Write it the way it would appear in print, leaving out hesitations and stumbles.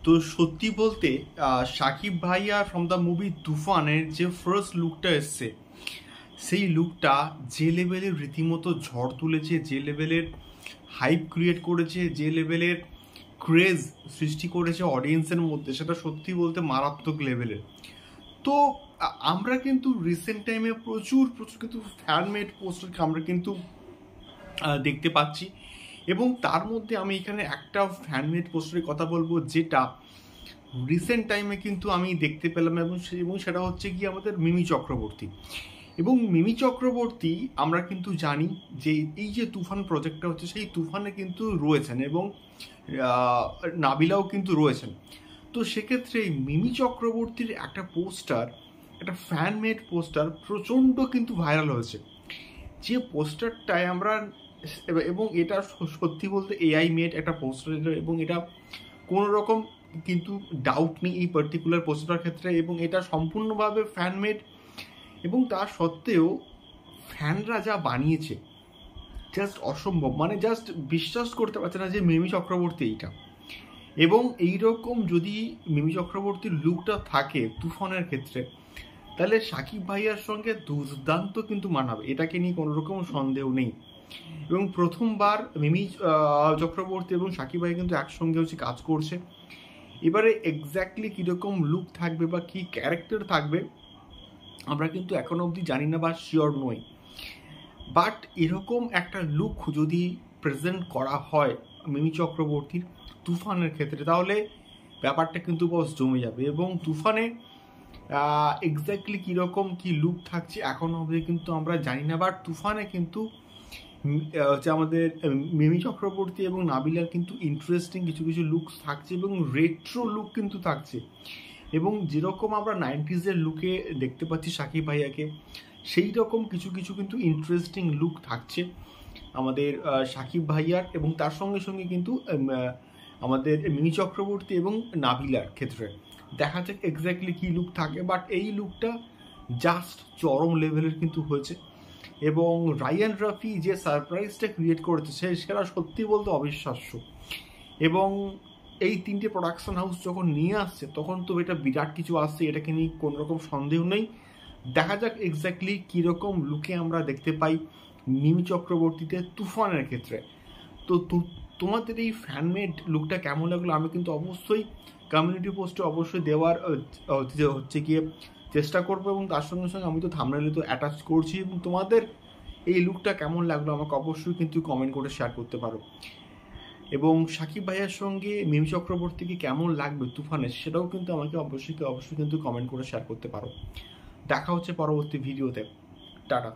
তো সত্যি বলতে শাকিব ভাইয়া ফ্রম দ্য মুভি তুফানের যে ফার্স্ট লুকটা এসছে, সেই লুকটা যে লেভেলের রীতিমতো ঝড় তুলেছে, যে লেভেলের হাইপ ক্রিয়েট করেছে, যে লেভেলের ক্রেজ সৃষ্টি করেছে অডিয়েন্সের মধ্যে, সেটা সত্যি বলতে মারাত্মক লেভেলের। তো আমরা কিন্তু রিসেন্ট টাইমে প্রচুর প্রচুর কিন্তু ফ্যানমেড পোস্টারকে আমরা কিন্তু দেখতে পাচ্ছি, এবং তার মধ্যে আমি এখানে একটা ফ্যানমেড পোস্টারের কথা বলবো যেটা রিসেন্ট টাইমে কিন্তু আমি দেখতে পেলাম, এবং সেটা হচ্ছে কি আমাদের মিমি চক্রবর্তী। এবং মিমি চক্রবর্তী আমরা কিন্তু জানি যে এই যে তুফান প্রজেক্টটা হচ্ছে, সেই তুফানে কিন্তু রয়েছেন, এবং নাবিলাও কিন্তু রয়েছেন। তো সেক্ষেত্রে মিমি চক্রবর্তীর একটা পোস্টার, একটা ফ্যানমেড পোস্টার প্রচণ্ড কিন্তু ভাইরাল হয়েছে। যে পোস্টারটায় আমরা, এবং এটা সত্যি বলতে এআই মেড একটা পোস্টার, এবং এটা কোনো রকম কিন্তু ডাউট নেই এই পার্টিকুলার পোস্টারটার ক্ষেত্রে, এবং এটা সম্পূর্ণভাবে ফ্যানমেড। এবং তার সত্ত্বেও ফ্যানরা যা বানিয়েছে জাস্ট অসম্ভব, মানে জাস্ট বিশ্বাস করতে পারছে না যে মিমি চক্রবর্তী এইটা। এবং এইরকম যদি মিমি চক্রবর্তীর লুকটা থাকে তুফানের ক্ষেত্রে, তাহলে শাকিব ভাইয়ার সঙ্গে দুর্দান্ত কিন্তু মানাবে, এটাকে নিয়ে কোনো রকম সন্দেহ নেই। এবং প্রথমবার মিমি চক্রবর্তী এবং শাকিব ভাই কিন্তু একসঙ্গে হচ্ছে কাজ করছে। এবারে এক্স্যাক্টলি কীরকম লুক থাকবে বা কী ক্যারেক্টার থাকবে আমরা কিন্তু এখনো অবধি জানি না বা শিওর নই। বাট এরকম একটা লুক যদি প্রেজেন্ট করা হয় মিমি চক্রবর্তীর তুফানের ক্ষেত্রে, তাহলে ব্যাপারটা কিন্তু বস জমে যাবে। এবং তুফানে এক্স্যাক্টলি কীরকম কী লুক থাকছে এখনো অবধি কিন্তু আমরা জানি না। বাট তুফানে কিন্তু হচ্ছে আমাদের মিমি চক্রবর্তী এবং নাবিলার কিন্তু ইন্টারেস্টিং কিছু কিছু লুকস থাকছে, এবং রেট্রো লুক কিন্তু থাকছে। এবং যেরকম আমরা 90s লুকে দেখতে পাচ্ছি শাকিব ভাইয়াকে, সেই রকম কিছু কিছু কিন্তু ইন্টারেস্টিং লুক থাকছে আমাদের শাকিব ভাইয়ার, এবং তার সঙ্গে সঙ্গে কিন্তু আমাদের মিমি চক্রবর্তী এবং নাবিলার ক্ষেত্রে দেখা যাক এক্স্যাক্টলি কী লুক থাকে। বাট এই লুকটা জাস্ট চরম লেভেলের কিন্তু হয়েছে, এবং রায়ান রাফি যে সারপ্রাইজটা ক্রিয়েট করেছে সেটা সত্যি বলতে অবিশ্বাস্য। এবং এই তিনটে প্রোডাকশন হাউস যখন নিয়ে আসছে তখন তো এটা বিরাট কিছু আসছে, এটাকে নিয়ে কোনো রকম সন্দেহ নেই। দেখা যাক এক্স্যাক্টলি কীরকম লুকে আমরা দেখতে পাই মিমি চক্রবর্তীতে তুফানের ক্ষেত্রে। তো তোমাদের এই ফ্যানমেড লুকটা কেমন লাগলো আমি কিন্তু অবশ্যই কমিউনিটি পোস্টে অবশ্যই দেওয়ার হচ্ছে গিয়ে চেষ্টা করবো, এবং তার সঙ্গে সঙ্গে আমি তো থাম্বনেলে তো অ্যাটাচ করছি। এবং তোমাদের এই লুকটা কেমন লাগলো আমাকে অবশ্যই কিন্তু কমেন্ট করে শেয়ার করতে পারো। এবং শাকিব ভাইয়ের সঙ্গে মিমি চক্রবর্তীকে কেমন লাগবে তুফানে, সেটাও কিন্তু আমাকে অবশ্যই কিন্তু কমেন্ট করে শেয়ার করতে পারো। দেখা হচ্ছে পরবর্তী ভিডিওতে। টাটা।